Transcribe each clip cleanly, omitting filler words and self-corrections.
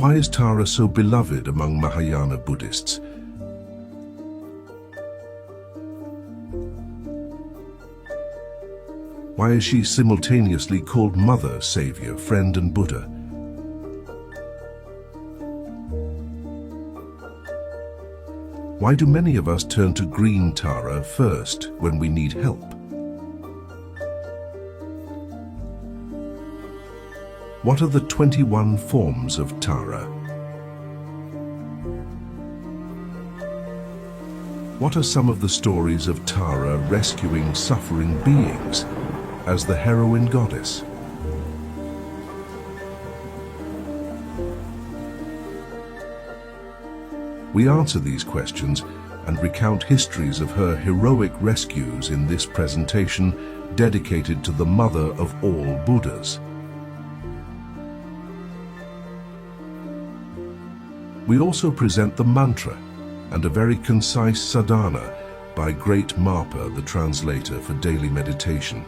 Why is Tara so beloved among Mahayana Buddhists? Why is she simultaneously called Mother, Savior, Friend, and Buddha? Why do many of us turn to green Tara first when we need help? What are the 21 forms of Tara? What are some of the stories of Tara rescuing suffering beings as the heroine goddess? We answer these questions and recount histories of her heroic rescues in this presentation dedicated to the mother of all Buddhas. We also present the mantra and a very concise sadhana by great Marpa, the translator for daily meditation.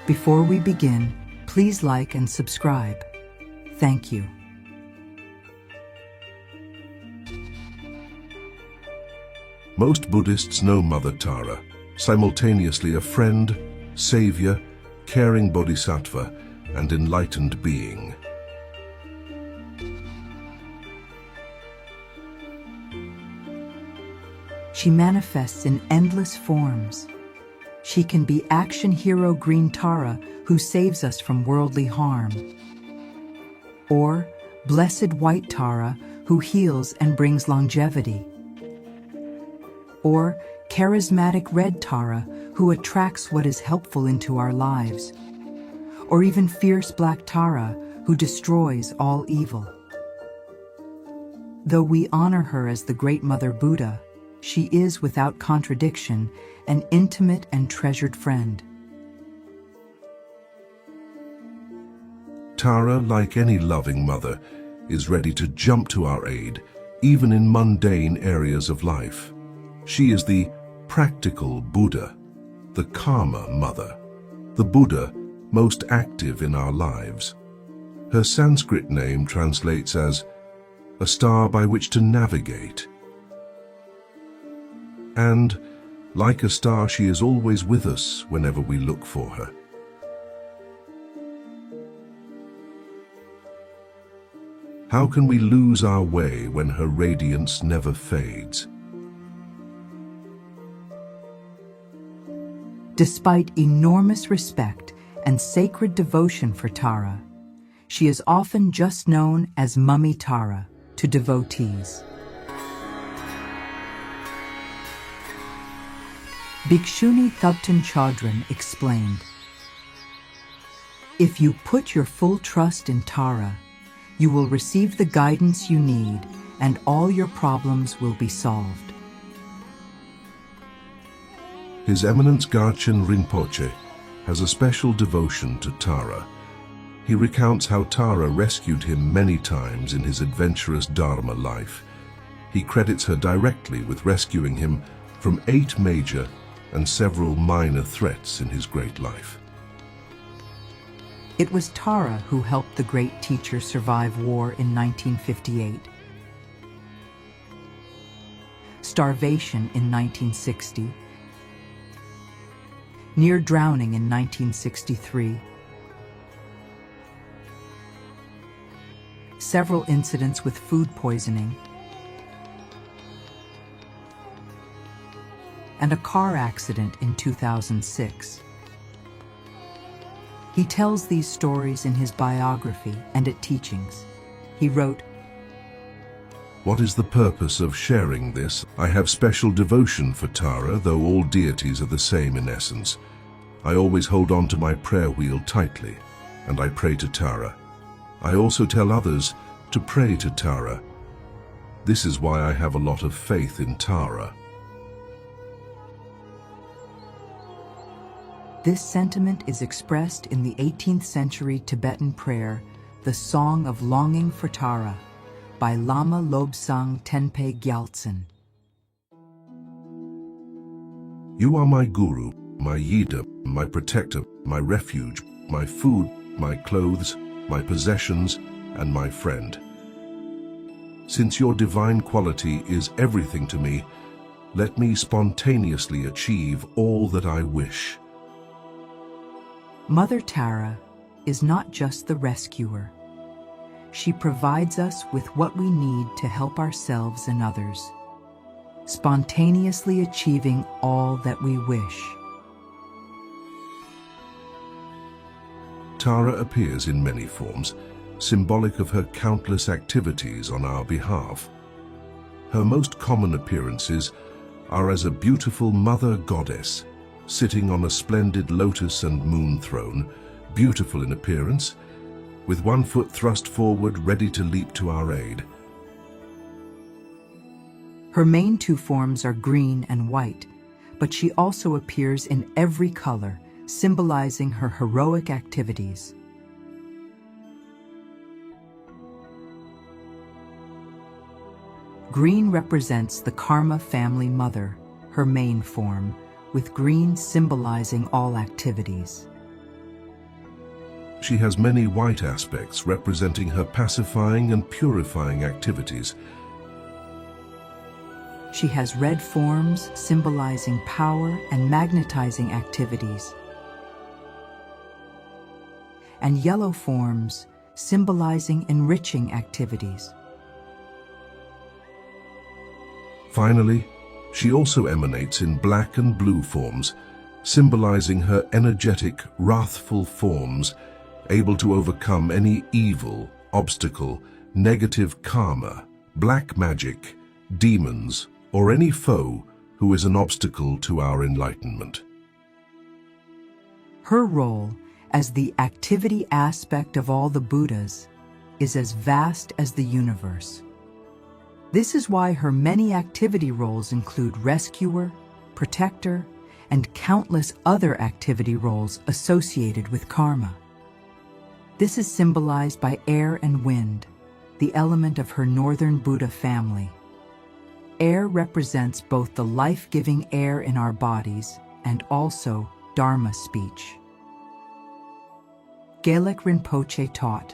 Before we begin, please like and subscribe. Thank you. Most Buddhists know Mother Tara, simultaneously a friend, savior, caring bodhisattva, and enlightened being. She manifests in endless forms. She can be action hero Green Tara, who saves us from worldly harm, or Blessed White Tara, who heals and brings longevity, or Charismatic Red Tara, who attracts what is helpful into our lives, or even Fierce Black Tara, who destroys all evil. Though we honor her as the Great Mother Buddha, she is, without contradiction, an intimate and treasured friend. Tara, like any loving mother, is ready to jump to our aid, even in mundane areas of life. She is the practical Buddha, the karma mother, the Buddha most active in our lives. Her Sanskrit name translates as a star by which to navigate. And, like a star, she is always with us whenever we look for her. How can we lose our way when her radiance never fades? Despite enormous respect and sacred devotion for Tara, she is often just known as Mummy Tara to devotees. Bhikshuni Chodron explained, "If you put your full trust in Tara, you will receive the guidance you need and all your problems will be solved." His Eminence Garchen Rinpoche has a special devotion to Tara. He recounts how Tara rescued him many times in his adventurous Dharma life. He credits her directly with rescuing him from 8 major and several minor threats in his great life. It was Tara who helped the great teacher survive war in 1958, starvation in 1960, near drowning in 1963, several incidents with food poisoning, and a car accident in 2006. He tells these stories in his biography and at teachings. He wrote, "What is the purpose of sharing this? I have special devotion for Tara, though all deities are the same in essence. I always hold on to my prayer wheel tightly, and I pray to Tara. I also tell others to pray to Tara. This is why I have a lot of faith in Tara." This sentiment is expressed in the 18th century Tibetan prayer, the Song of Longing for Tara, by Lama Lobsang Tenpe Gyaltsen. You are my guru, my Yida, my protector, my refuge, my food, my clothes, my possessions, and my friend. Since your divine quality is everything to me, let me spontaneously achieve all that I wish. Mother Tara is not just the rescuer. She provides us with what we need to help ourselves and others, spontaneously achieving all that we wish. Tara appears in many forms, symbolic of her countless activities on our behalf. Her most common appearances are as a beautiful mother goddess, sitting on a splendid lotus and moon throne, beautiful in appearance, with one foot thrust forward, ready to leap to our aid. Her main two forms are green and white, but she also appears in every color, symbolizing her heroic activities. Green represents the Karma family mother, her main form, with green symbolizing all activities. She has many white aspects representing her pacifying and purifying activities. She has red forms symbolizing power and magnetizing activities, and yellow forms symbolizing enriching activities. Finally, she also emanates in black and blue forms, symbolizing her energetic, wrathful forms, able to overcome any evil, obstacle, negative karma, black magic, demons, or any foe who is an obstacle to our enlightenment. Her role as the activity aspect of all the Buddhas is as vast as the universe. This is why her many activity roles include rescuer, protector, and countless other activity roles associated with karma. This is symbolized by air and wind, the element of her northern Buddha family. Air represents both the life-giving air in our bodies and also Dharma speech. Delog Rinpoche taught,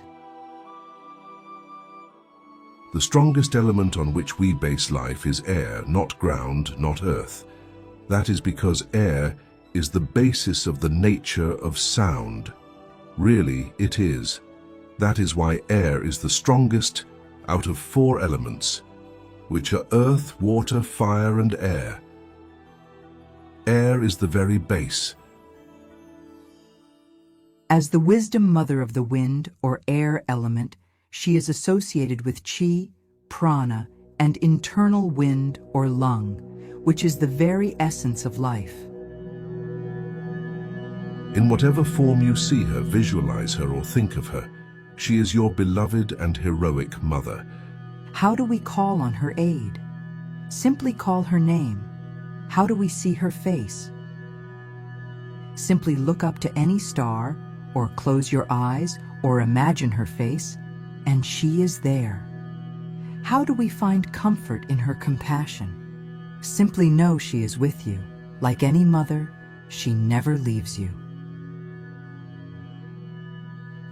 The strongest element on which we base life is air, not ground, not earth. That is because air is the basis of the nature of sound. Really, it is. That is why air is the strongest out of 4 elements, which are earth, water, fire, and air. Air is the very base. As the wisdom mother of the wind or air element, she is associated with chi, prana, and internal wind or lung, which is the very essence of life. In whatever form you see her, visualize her, or think of her, she is your beloved and heroic mother. How do we call on her aid? Simply call her name. How do we see her face? Simply look up to any star, or close your eyes, or imagine her face, and she is there. How do we find comfort in her compassion? Simply know she is with you. Like any mother, she never leaves you.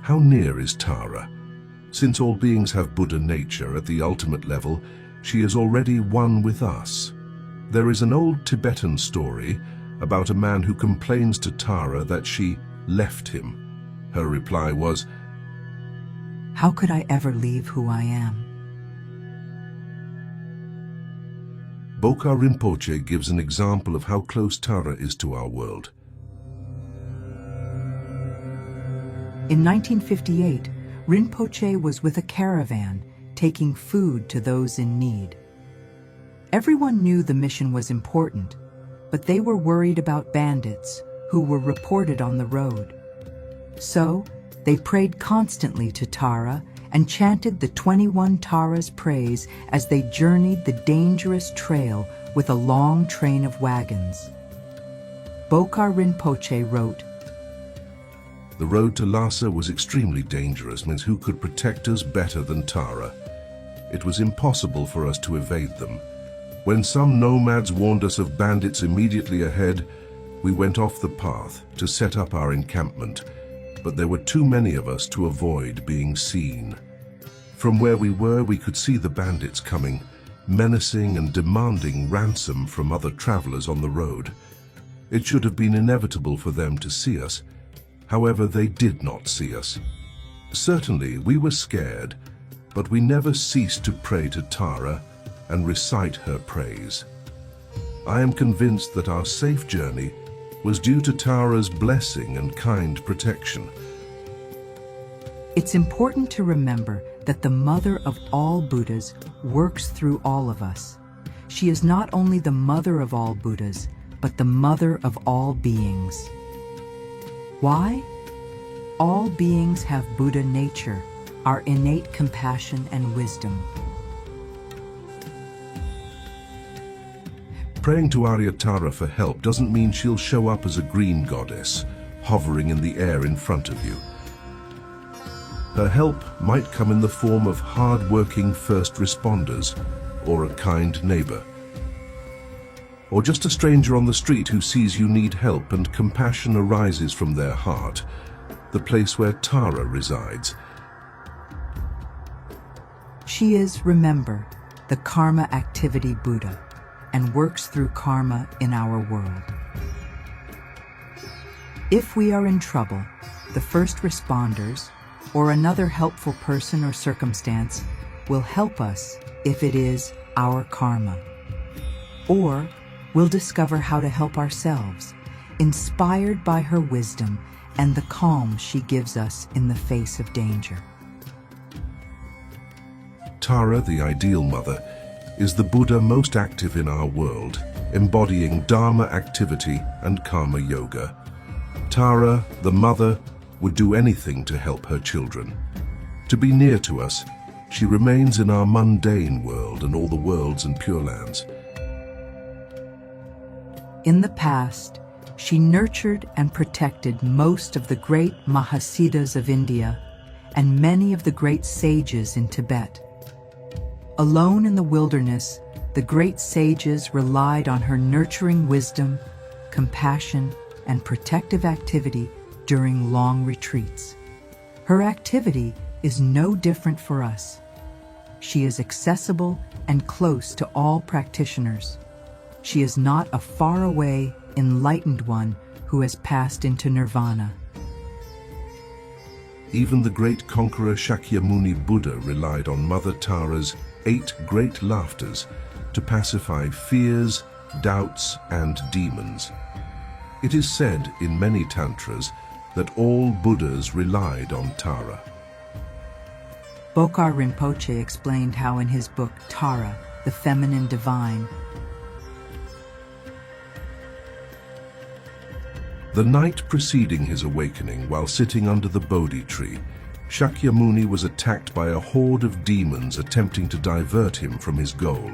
How near is Tara? Since all beings have Buddha nature at the ultimate level, she is already one with us. There is an old Tibetan story about a man who complains to Tara that she left him. Her reply was, How could I ever leave who I am? Bokar Rinpoche gives an example of how close Tara is to our world. In 1958, Rinpoche was with a caravan taking food to those in need. Everyone knew the mission was important, but they were worried about bandits who were reported on the road. So, they prayed constantly to Tara and chanted the 21 Taras' praise as they journeyed the dangerous trail with a long train of wagons. Bokar Rinpoche wrote, The road to Lhasa was extremely dangerous, means who could protect us better than Tara? It was impossible for us to evade them. When some nomads warned us of bandits immediately ahead, We went off the path to set up our encampment, but there were too many of us to avoid being seen. From where we were, we could see the bandits coming, menacing and demanding ransom from other travelers on the road. It should have been inevitable for them to see us. However, they did not see us. Certainly, we were scared, but we never ceased to pray to Tara and recite her praise. I am convinced that our safe journey was due to Tara's blessing and kind protection. It's important to remember that the mother of all Buddhas works through all of us. She is not only the mother of all Buddhas, but the mother of all beings. Why? All beings have Buddha nature, our innate compassion and wisdom. Praying to Arya Tara for help doesn't mean she'll show up as a green goddess, hovering in the air in front of you. Her help might come in the form of hard-working first responders, or a kind neighbor, or just a stranger on the street who sees you need help and compassion arises from their heart, the place where Tara resides. She is, remember, the karma activity Buddha, and works through karma in our world. If we are in trouble, the first responders, or another helpful person or circumstance, will help us if it is our karma. Or we'll discover how to help ourselves, inspired by her wisdom and the calm she gives us in the face of danger. Tara, the ideal mother, is the Buddha most active in our world, embodying Dharma activity and Karma Yoga. Tara, the mother, would do anything to help her children. To be near to us, she remains in our mundane world and all the worlds and Pure Lands. In the past, she nurtured and protected most of the great Mahasiddhas of India and many of the great sages in Tibet. Alone in the wilderness, the great sages relied on her nurturing wisdom, compassion, and protective activity during long retreats. Her activity is no different for us. She is accessible and close to all practitioners. She is not a faraway, enlightened one who has passed into nirvana. Even the great conqueror Shakyamuni Buddha relied on Mother Tara's 8 great laughters to pacify fears, doubts, and demons. It is said in many tantras that all Buddhas relied on Tara. Bokar Rinpoche explained how in his book Tara, the Feminine Divine, the night preceding his awakening, while sitting under the Bodhi tree, Shakyamuni was attacked by a horde of demons attempting to divert him from his goal.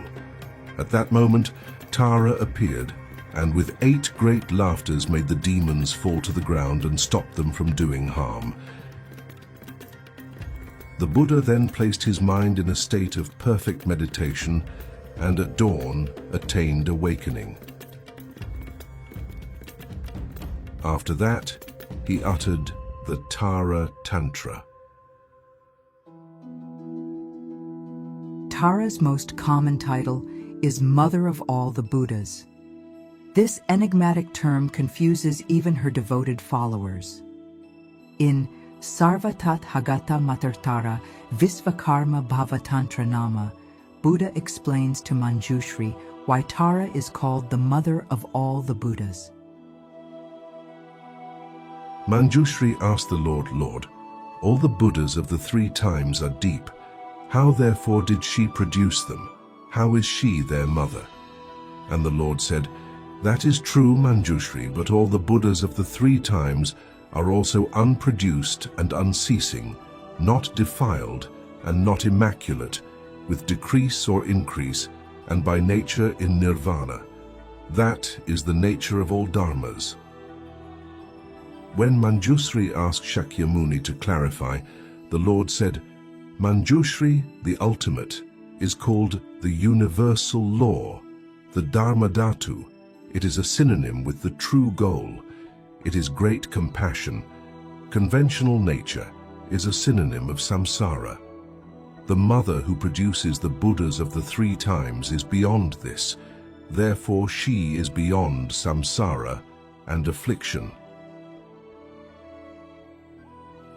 At that moment, Tara appeared, and with 8 great laughters made the demons fall to the ground and stopped them from doing harm. The Buddha then placed his mind in a state of perfect meditation, and at dawn attained awakening. After that, he uttered the Tara Tantra. Tara's most common title is Mother of all the Buddhas. This enigmatic term confuses even her devoted followers. In Sarvatat Hagata Matar Tara Visvakarma Bhavatantra Nama, Buddha explains to Manjushri why Tara is called the mother of all the Buddhas. Manjushri asked the Lord, all the Buddhas of the 3 times are deep. How therefore did she produce them? How is she their mother? And the Lord said, that is true, Manjushri, but all the Buddhas of the 3 times are also unproduced and unceasing, not defiled and not immaculate, with decrease or increase, and by nature in nirvana. That is the nature of all dharmas. When Manjushri asked Shakyamuni to clarify, the Lord said, Manjushri, the ultimate, is called the universal law, the Dharmadhatu, It is a synonym with the true goal. It is great compassion. Conventional nature is a synonym of samsara. The mother who produces the Buddhas of the 3 times is beyond this. Therefore, she is beyond samsara and affliction.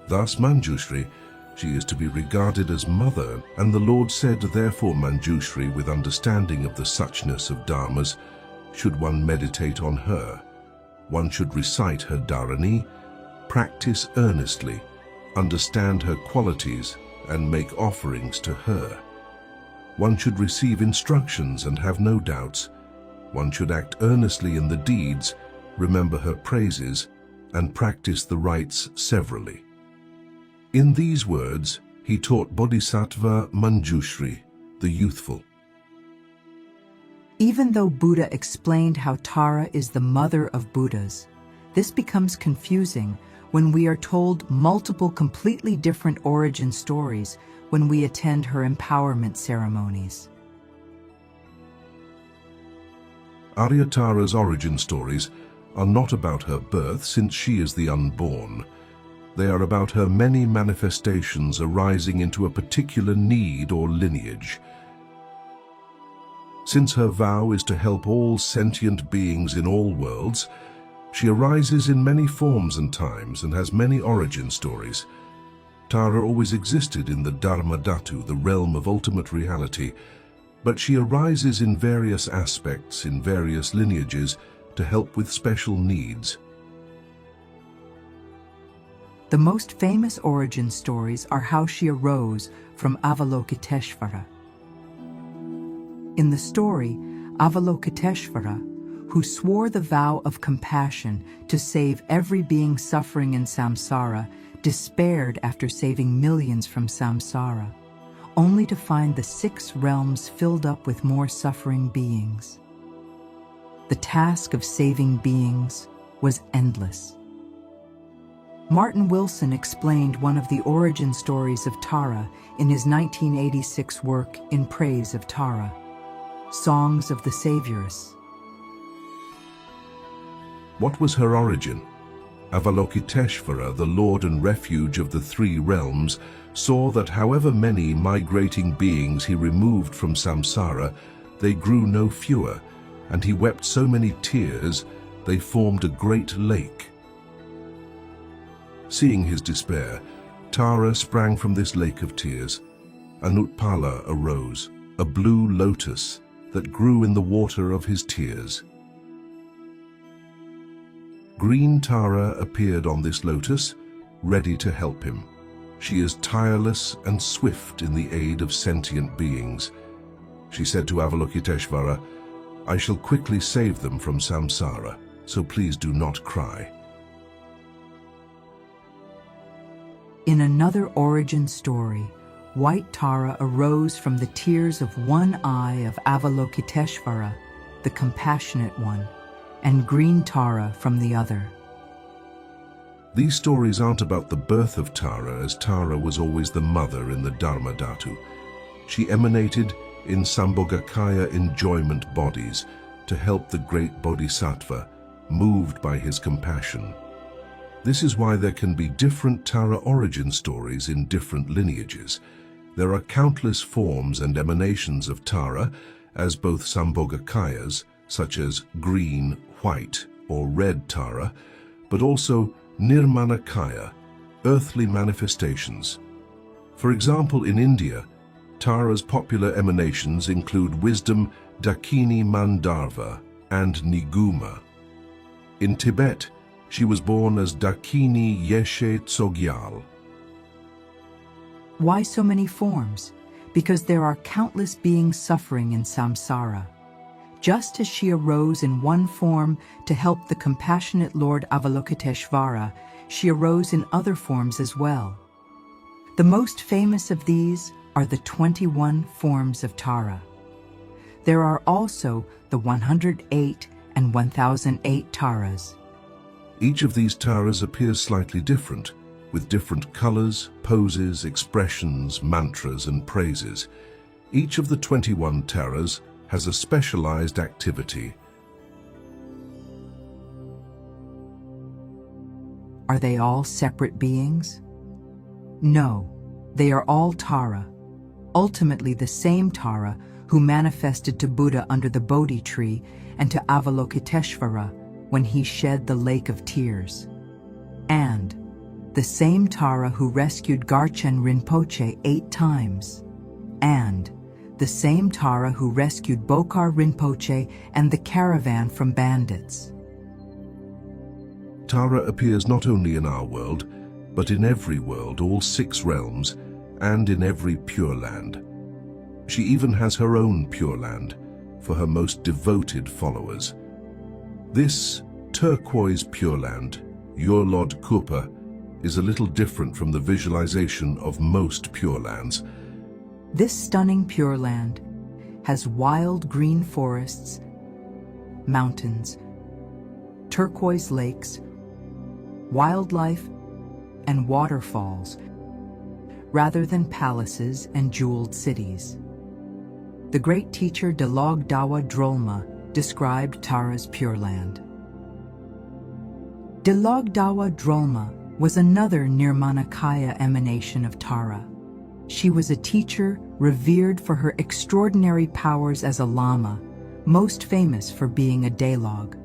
Thus, Manjushri, she is to be regarded as mother, and the Lord said, therefore, Manjushri, with understanding of the suchness of dharmas, should one meditate on her. One should recite her dharani, practice earnestly, understand her qualities, and make offerings to her. One should receive instructions and have no doubts. One should act earnestly in the deeds, remember her praises, and practice the rites severally. In these words, he taught Bodhisattva Manjushri, the youthful. Even though Buddha explained how Tara is the mother of Buddhas, this becomes confusing when we are told multiple completely different origin stories when we attend her empowerment ceremonies. Arya Tara's origin stories are not about her birth, since she is the unborn. They are about her many manifestations arising into a particular need or lineage. Since her vow is to help all sentient beings in all worlds, she arises in many forms and times and has many origin stories. Tara always existed in the Dharma Dhatu, the realm of ultimate reality, but she arises in various aspects, in various lineages, to help with special needs. The most famous origin stories are how she arose from Avalokiteshvara. In the story, Avalokiteshvara, who swore the vow of compassion to save every being suffering in samsara, despaired after saving millions from samsara, only to find the 6 realms filled up with more suffering beings. The task of saving beings was endless. Martin Wilson explained one of the origin stories of Tara in his 1986 work In Praise of Tara, Songs of the Savioress. What was her origin? Avalokiteshvara, the lord and refuge of the 3 realms, saw that however many migrating beings he removed from samsara, they grew no fewer, and he wept so many tears they formed a great lake. Seeing his despair, Tara sprang from this lake of tears. Anutpala arose, a blue lotus that grew in the water of his tears. Green Tara appeared on this lotus, ready to help him. She is tireless and swift in the aid of sentient beings. She said to Avalokiteshvara, I shall quickly save them from samsara, so please do not cry. In another origin story, White Tara arose from the tears of one eye of Avalokiteshvara, the compassionate one, and Green Tara from the other. These stories aren't about the birth of Tara, as Tara was always the mother in the Dharma Dhatu. She emanated in Sambhogakaya enjoyment bodies to help the great Bodhisattva, moved by his compassion. This is why there can be different Tara origin stories in different lineages. There are countless forms and emanations of Tara, as both Sambhogakayas, such as green, white, or red Tara, but also Nirmanakaya, earthly manifestations. For example, in India, Tara's popular emanations include wisdom, Dakini Mandarva, and Niguma. In Tibet, she was born as Dakini Yeshe Tsogyal. Why so many forms? Because there are countless beings suffering in samsara. Just as she arose in one form to help the compassionate Lord Avalokiteshvara, she arose in other forms as well. The most famous of these are the 21 forms of Tara. There are also the 108 and 1008 Taras. Each of these Taras appears slightly different, with different colors, poses, expressions, mantras, and praises. Each of the 21 Taras has a specialized activity. Are they all separate beings? No, they are all Tara, ultimately the same Tara who manifested to Buddha under the Bodhi tree and to Avalokiteshvara when he shed the lake of tears. And the same Tara who rescued Garchen Rinpoche 8 times. And the same Tara who rescued Bokar Rinpoche and the caravan from bandits. Tara appears not only in our world, but in every world, all 6 realms, and in every Pure Land. She even has her own Pure Land for her most devoted followers. This turquoise Pure Land, Yurlod Kupa, is a little different from the visualization of most Pure Lands. This stunning Pure Land has wild green forests, mountains, turquoise lakes, wildlife, and waterfalls, rather than palaces and jeweled cities. The great teacher Delog Dewa Drolma described Tara's Pure Land. Delog Dewa Drolma was another Nirmanakaya emanation of Tara. She was a teacher revered for her extraordinary powers as a lama, most famous for being a Delog.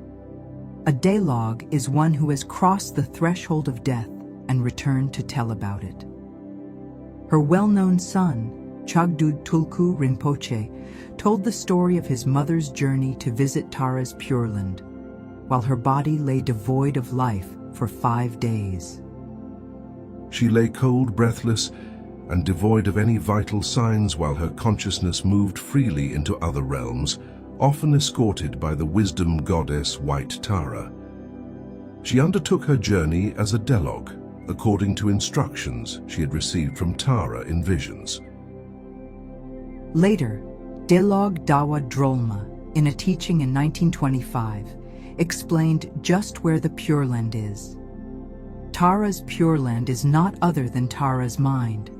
A Delog is one who has crossed the threshold of death and returned to tell about it. Her well-known son, Chagdud Tulku Rinpoche, told the story of his mother's journey to visit Tara's Pure Land, while her body lay devoid of life for 5 days. She lay cold, breathless, and devoid of any vital signs while her consciousness moved freely into other realms, often escorted by the wisdom goddess White Tara. She undertook her journey as a Delog, according to instructions she had received from Tara in visions. Later, Delog Dewa Drolma, in a teaching in 1925, explained just where the Pure Land is. Tara's Pure Land is not other than Tara's mind.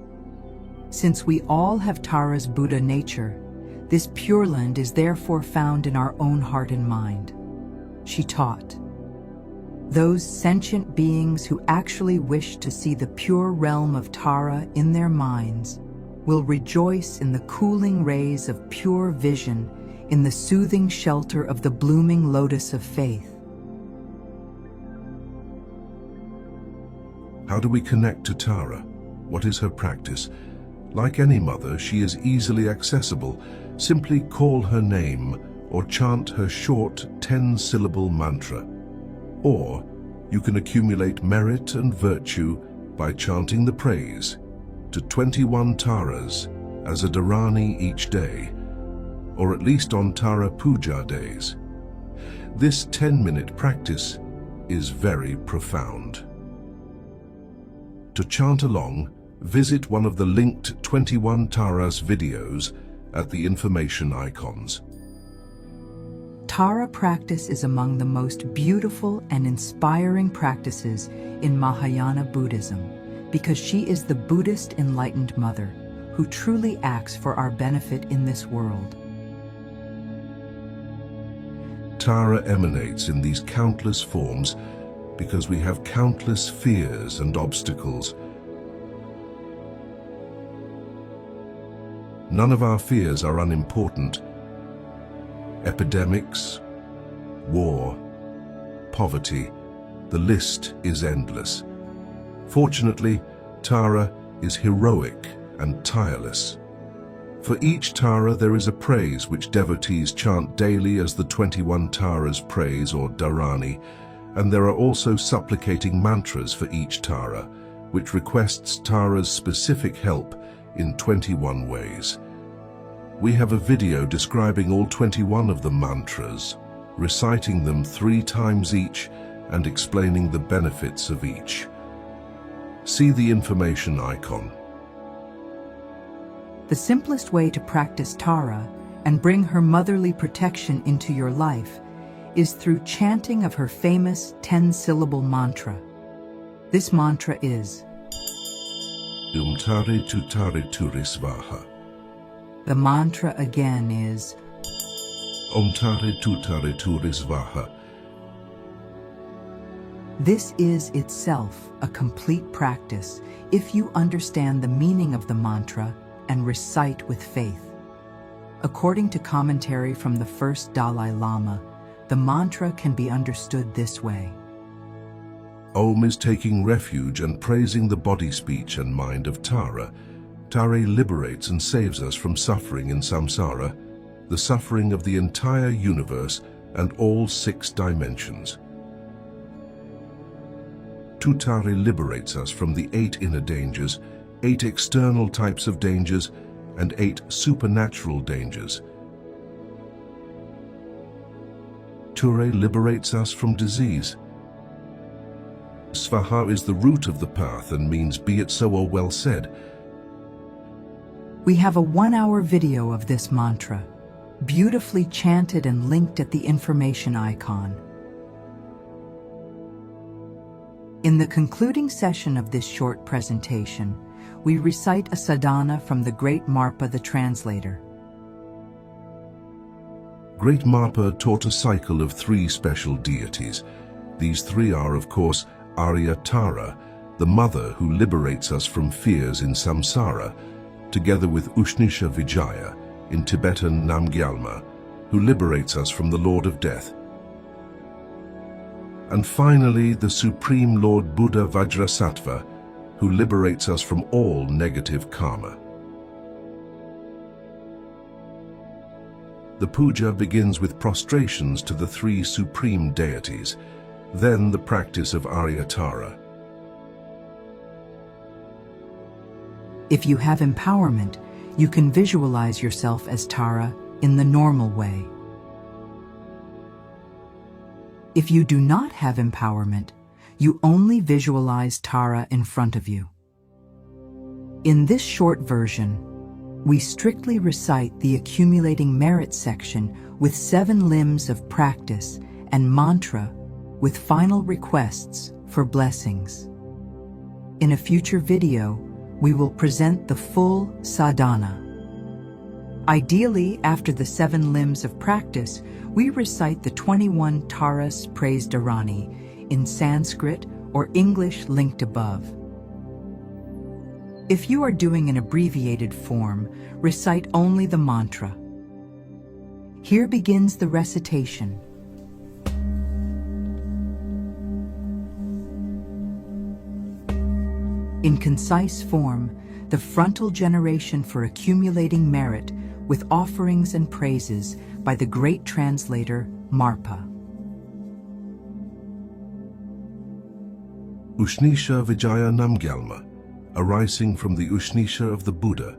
Since we all have Tara's Buddha nature, this Pure Land is therefore found in our own heart and mind. She taught. Those sentient beings who actually wish to see the pure realm of Tara in their minds will rejoice in the cooling rays of pure vision in the soothing shelter of the blooming lotus of faith. How do we connect to Tara? What is her practice? Like any mother, she is easily accessible. Simply call her name or chant her short 10-syllable mantra. Or you can accumulate merit and virtue by chanting the praise to 21 Taras as a Dharani each day, or at least on Tara Puja days. This 10-minute practice is very profound. To chant along, visit one of the linked 21 Taras videos at the information icons. Tara practice is among the most beautiful and inspiring practices in Mahayana Buddhism because she is the Buddhist enlightened mother who truly acts for our benefit in this world. Tara emanates in these countless forms because we have countless fears and obstacles. None of our fears are unimportant. Epidemics, war, poverty, the list is endless. Fortunately, Tara is heroic and tireless. For each Tara there is a praise which devotees chant daily as the 21 Taras praise or Dharani, and there are also supplicating mantras for each Tara, which requests Tara's specific help in 21 ways. We have a video describing all 21 of the mantras, reciting them 3 times each and explaining the benefits of each. See the information icon. The simplest way to practice Tara and bring her motherly protection into your life is through chanting of her famous 10-syllable mantra. This mantra is Tare Tutare Turisvaha. The mantra again is Tare Tutare Turisvaha. This is itself a complete practice if you understand the meaning of the mantra and recite with faith. According to commentary from the first Dalai Lama, the mantra can be understood this way. Om is taking refuge and praising the body, speech, and mind of Tara. Tara liberates and saves us from suffering in samsara, the suffering of the entire universe and all 6 dimensions. Tara liberates us from the 8 inner dangers, 8 external types of dangers, and 8 supernatural dangers. Tara liberates us from disease. Svaha is the root of the path and means be it so or well said. We have a 1-hour video of this mantra, beautifully chanted and linked at the information icon. In the concluding session of this short presentation, we recite a sadhana from the great Marpa the translator. Great Marpa taught a cycle of 3 special deities. These 3 are, of course, Arya Tara, the mother who liberates us from fears in samsara, together with Ushnisha Vijaya, in Tibetan Namgyalma, who liberates us from the Lord of Death. And finally, the Supreme Lord Buddha Vajrasattva, who liberates us from all negative karma. The puja begins with prostrations to the 3 supreme deities, then the practice of Arya Tara. If you have empowerment, you can visualize yourself as Tara in the normal way. If you do not have empowerment, you only visualize Tara in front of you. In this short version, we strictly recite the accumulating merit section with 7 limbs of practice and mantra with final requests for blessings. In a future video, we will present the full sadhana. Ideally, after the 7 limbs of practice, we recite the 21 Taras praised Dharani in Sanskrit or English linked above. If you are doing an abbreviated form, recite only the mantra. Here begins the recitation. In concise form, the frontal generation for accumulating merit with offerings and praises by the great translator Marpa. Ushnisha Vijaya Namgyalma, arising from the Ushnisha of the Buddha,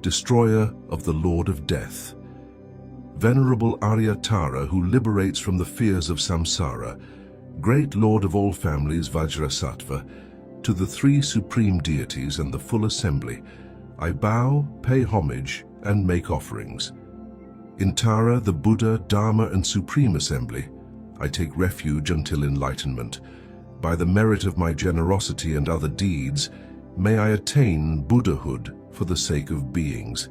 destroyer of the Lord of Death. Venerable Arya Tara, who liberates from the fears of samsara, great Lord of all families Vajrasattva, to the 3 supreme deities and the full assembly, I bow, pay homage, and make offerings. In Tara, the Buddha, Dharma, and Supreme Assembly, I take refuge until enlightenment. By the merit of my generosity and other deeds, may I attain Buddhahood for the sake of beings.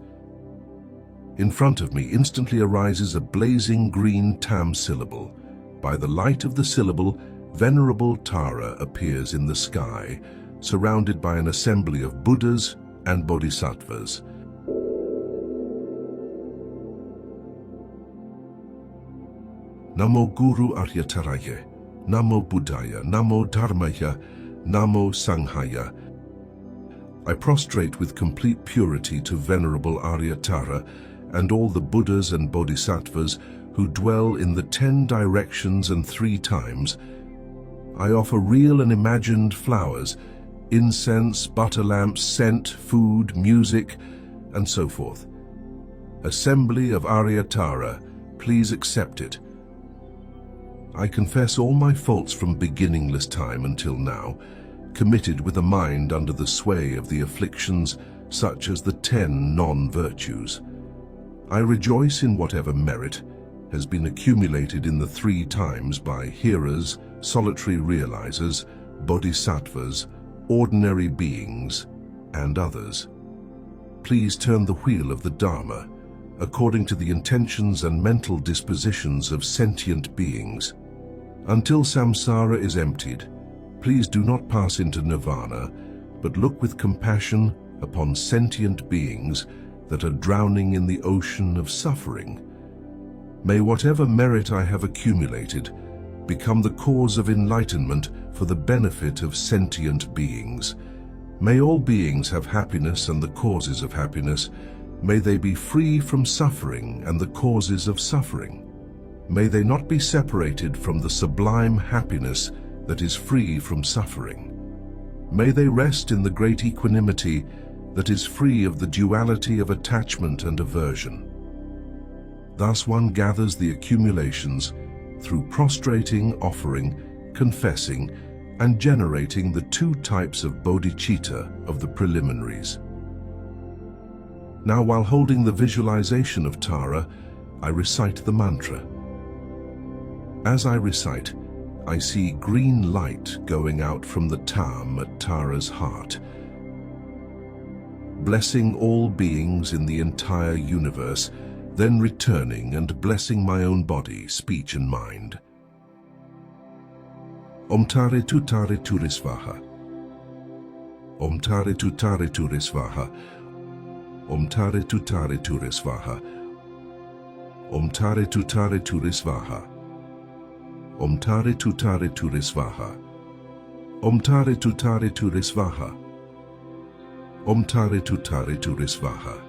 In front of me instantly arises a blazing green tam syllable. By the light of the syllable, Venerable Tara appears in the sky, surrounded by an assembly of Buddhas and Bodhisattvas. Namo Guru Arya Taraya, Namo Buddhaya, Namo Dharmaya, Namo Sanghaya. I prostrate with complete purity to Venerable Arya Tara and all the Buddhas and Bodhisattvas who dwell in the 10 directions and 3 times. I offer real and imagined flowers, incense, butter lamps, scent, food, music, and so forth. Assembly of Arya Tara, please accept it. I confess all my faults from beginningless time until now, committed with a mind under the sway of the afflictions such as the 10 non-virtues. I rejoice in whatever merit has been accumulated in the 3 times by hearers, solitary realizers, bodhisattvas, ordinary beings, and others. Please turn the wheel of the Dharma according to the intentions and mental dispositions of sentient beings. Until samsara is emptied please do not pass into nirvana, but look with compassion upon sentient beings that are drowning in the ocean of suffering. May whatever merit I have accumulated become the cause of enlightenment for the benefit of sentient beings. May all beings have happiness and the causes of happiness. May they be free from suffering and the causes of suffering. May they not be separated from the sublime happiness that is free from suffering. May they rest in the great equanimity that is free of the duality of attachment and aversion. Thus one gathers the accumulations through prostrating, offering, confessing, and generating the two types of bodhicitta of the preliminaries. Now, while holding the visualization of Tara, I recite the mantra. As I recite, I see green light going out from the Tam at Tara's heart, blessing all beings in the entire universe, then returning and blessing my own body, speech and mind. Om Tare Tu Tare Turisvaha. Om Tare Tu Tare Turisvaha. Om Tare Tu Tare Turisvaha. Om Tare Tu Tare Turisvaha. Om Tare Tu Tare Turisvaha. Om Tare Tu Tare Turisvaha. Om Tare Tu Tare Turisvaha.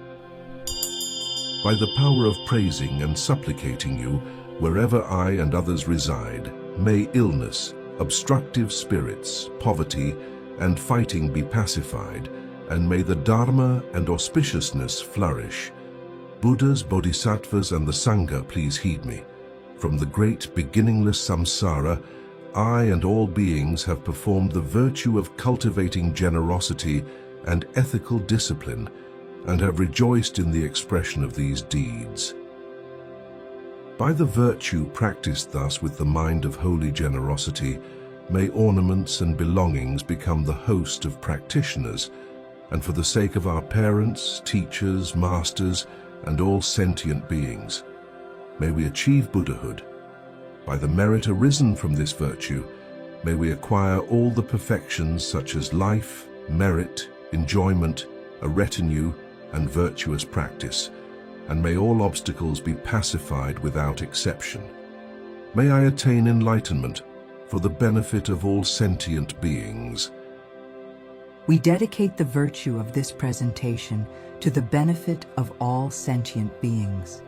By the power of praising and supplicating you, wherever I and others reside, may illness, obstructive spirits, poverty, and fighting be pacified, and may the Dharma and auspiciousness flourish. Buddhas, Bodhisattvas, and the Sangha, please heed me. From the great beginningless samsara, I and all beings have performed the virtue of cultivating generosity and ethical discipline, and have rejoiced in the expression of these deeds. By the virtue practiced thus with the mind of holy generosity, may ornaments and belongings become the host of practitioners, and for the sake of our parents, teachers, masters, and all sentient beings, may we achieve Buddhahood. By the merit arisen from this virtue, may we acquire all the perfections such as life, merit, enjoyment, a retinue, and virtuous practice, and may all obstacles be pacified without exception. May I attain enlightenment for the benefit of all sentient beings. We dedicate the virtue of this presentation to the benefit of all sentient beings.